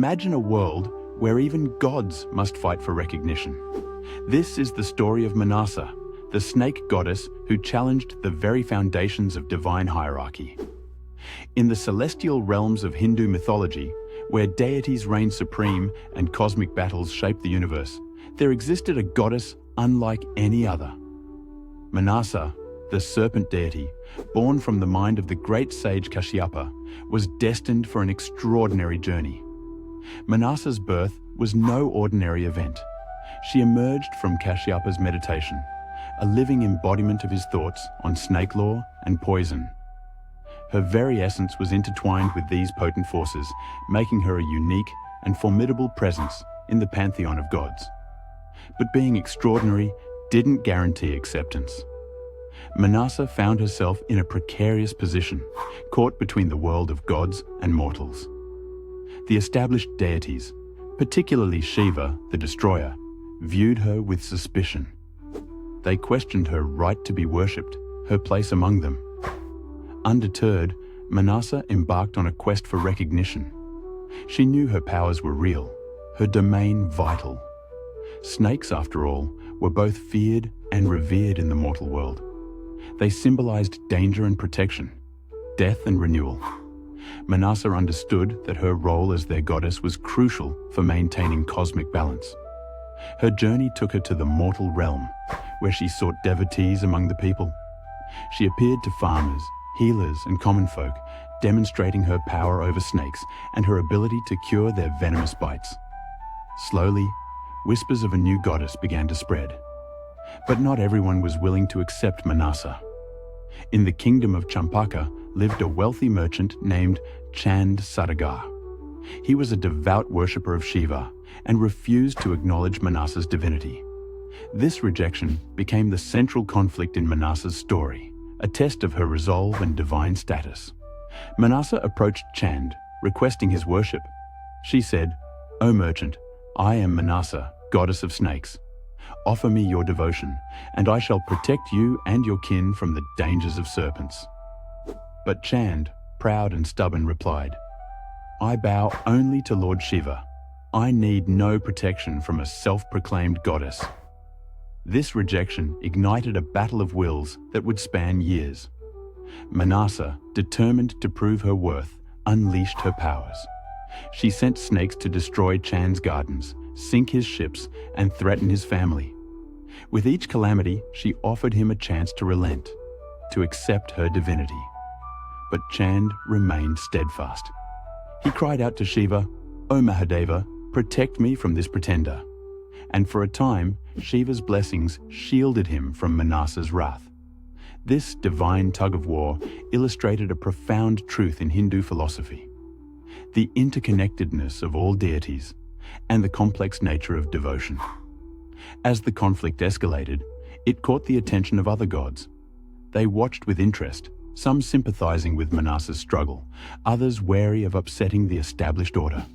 Imagine a world where even gods must fight for recognition. This is the story of Manasa, the snake goddess who challenged the very foundations of divine hierarchy. In the celestial realms of Hindu mythology, where deities reign supreme and cosmic battles shape the universe, there existed a goddess unlike any other. Manasa, the serpent deity, born from the mind of the great sage Kashyapa, was destined for an extraordinary journey. Manasa's birth was no ordinary event. She emerged from Kashyapa's meditation, a living embodiment of his thoughts on snake lore and poison. Her very essence was intertwined with these potent forces, making her a unique and formidable presence in the pantheon of gods. But being extraordinary didn't guarantee acceptance. Manasa found herself in a precarious position, caught between the world of gods and mortals. The established deities, particularly Shiva, the destroyer, viewed her with suspicion. They questioned her right to be worshipped, her place among them. Undeterred, Manasa embarked on a quest for recognition. She knew her powers were real, her domain vital. Snakes, after all, were both feared and revered in the mortal world. They symbolized danger and protection, death and renewal. Manasa understood that her role as their goddess was crucial for maintaining cosmic balance. Her journey took her to the mortal realm, where she sought devotees among the people. She appeared to farmers, healers, and common folk, demonstrating her power over snakes and her ability to cure their venomous bites. Slowly, whispers of a new goddess began to spread. But not everyone was willing to accept Manasa. In the kingdom of Champaka lived a wealthy merchant named Chand Sadagar. He was a devout worshipper of Shiva and refused to acknowledge Manasa's divinity. This rejection became the central conflict in Manasa's story, a test of her resolve and divine status. Manasa approached Chand, requesting his worship. She said, "O merchant, I am Manasa, goddess of snakes. Offer me your devotion, and I shall protect you and your kin from the dangers of serpents." But Chand, proud and stubborn, replied, "I bow only to Lord Shiva. I need no protection from a self-proclaimed goddess." This rejection ignited a battle of wills that would span years. Manasa, determined to prove her worth, unleashed her powers. She sent snakes to destroy Chand's gardens, sink his ships, and threaten his family. With each calamity, she offered him a chance to relent, to accept her divinity. But Chand remained steadfast. He cried out to Shiva, "O Mahadeva, protect me from this pretender." And for a time, Shiva's blessings shielded him from Manasa's wrath. This divine tug-of-war illustrated a profound truth in Hindu philosophy: the interconnectedness of all deities and the complex nature of devotion. As the conflict escalated, it caught the attention of other gods. They watched with interest, some sympathizing with Manasa's struggle, others wary of upsetting the established order.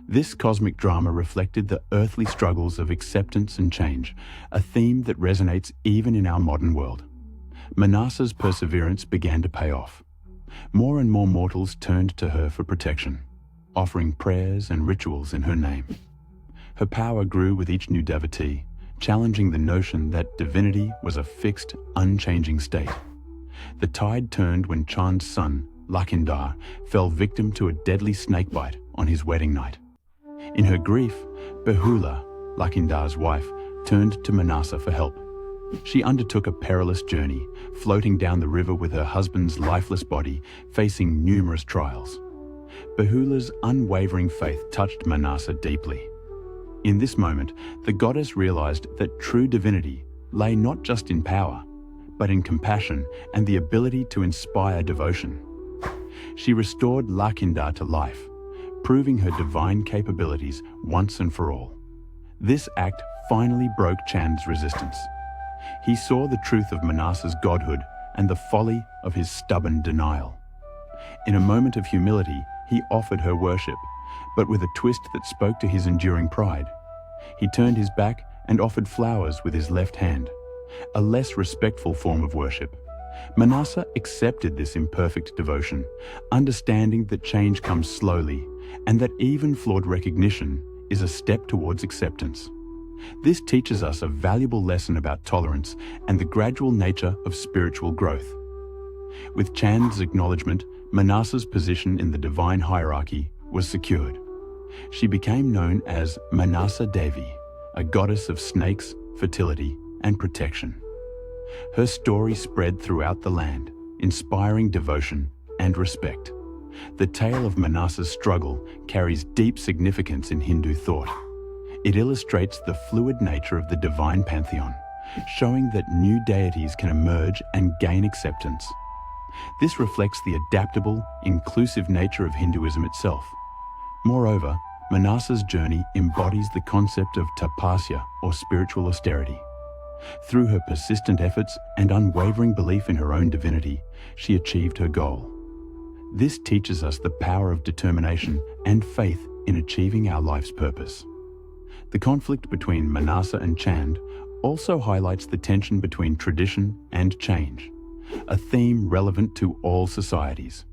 This cosmic drama reflected the earthly struggles of acceptance and change, a theme that resonates even in our modern world. Manasa's perseverance began to pay off. More and more mortals turned to her for protection, offering prayers and rituals in her name. Her power grew with each new devotee, challenging the notion that divinity was a fixed, unchanging state. The tide turned when Chand's son, Lakhinder, fell victim to a deadly snakebite on his wedding night. In her grief, Behula, Lakhinder's wife, turned to Manasa for help. She undertook a perilous journey, floating down the river with her husband's lifeless body, facing numerous trials. Behula's unwavering faith touched Manasa deeply. In this moment, the goddess realized that true divinity lay not just in power, but in compassion and the ability to inspire devotion. She restored Lakhinder to life, proving her divine capabilities once and for all. This act finally broke Chand's resistance. He saw the truth of Manasa's godhood and the folly of his stubborn denial. In a moment of humility, he offered her worship, but with a twist that spoke to his enduring pride. He turned his back and offered flowers with his left hand, a less respectful form of worship. Manasa accepted this imperfect devotion, understanding that change comes slowly and that even flawed recognition is a step towards acceptance. This teaches us a valuable lesson about tolerance and the gradual nature of spiritual growth. With Chand's acknowledgement, Manasa's position in the divine hierarchy was secured. She became known as Manasa Devi, a goddess of snakes, fertility, and protection. Her story spread throughout the land, inspiring devotion and respect. The tale of Manasa's struggle carries deep significance in Hindu thought. It illustrates the fluid nature of the divine pantheon, showing that new deities can emerge and gain acceptance. This reflects the adaptable, inclusive nature of Hinduism itself. Moreover, Manasa's journey embodies the concept of tapasya, or spiritual austerity. Through her persistent efforts and unwavering belief in her own divinity, she achieved her goal. This teaches us the power of determination and faith in achieving our life's purpose. The conflict between Manasa and Chand also highlights the tension between tradition and change, a theme relevant to all societies.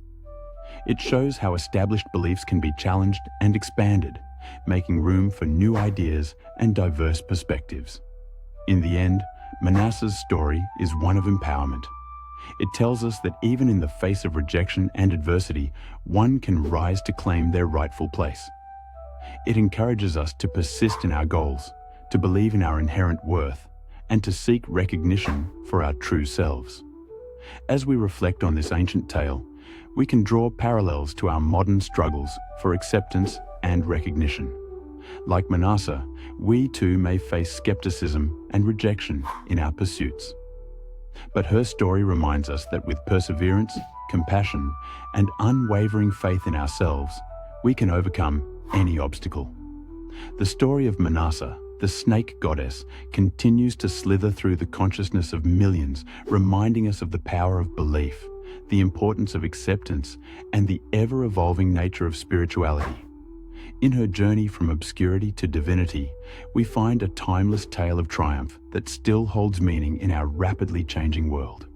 It shows how established beliefs can be challenged and expanded, making room for new ideas and diverse perspectives. In the end, Manasa's story is one of empowerment. It tells us that even in the face of rejection and adversity, one can rise to claim their rightful place. It encourages us to persist in our goals, to believe in our inherent worth, and to seek recognition for our true selves. As we reflect on this ancient tale, we can draw parallels to our modern struggles for acceptance and recognition. Like Manasa, we too may face skepticism and rejection in our pursuits. But her story reminds us that with perseverance, compassion, and unwavering faith in ourselves, we can overcome any obstacle. The story of Manasa, the snake goddess, continues to slither through the consciousness of millions, reminding us of the power of belief, the importance of acceptance, and the ever-evolving nature of spirituality. In her journey from obscurity to divinity, we find a timeless tale of triumph that still holds meaning in our rapidly changing world.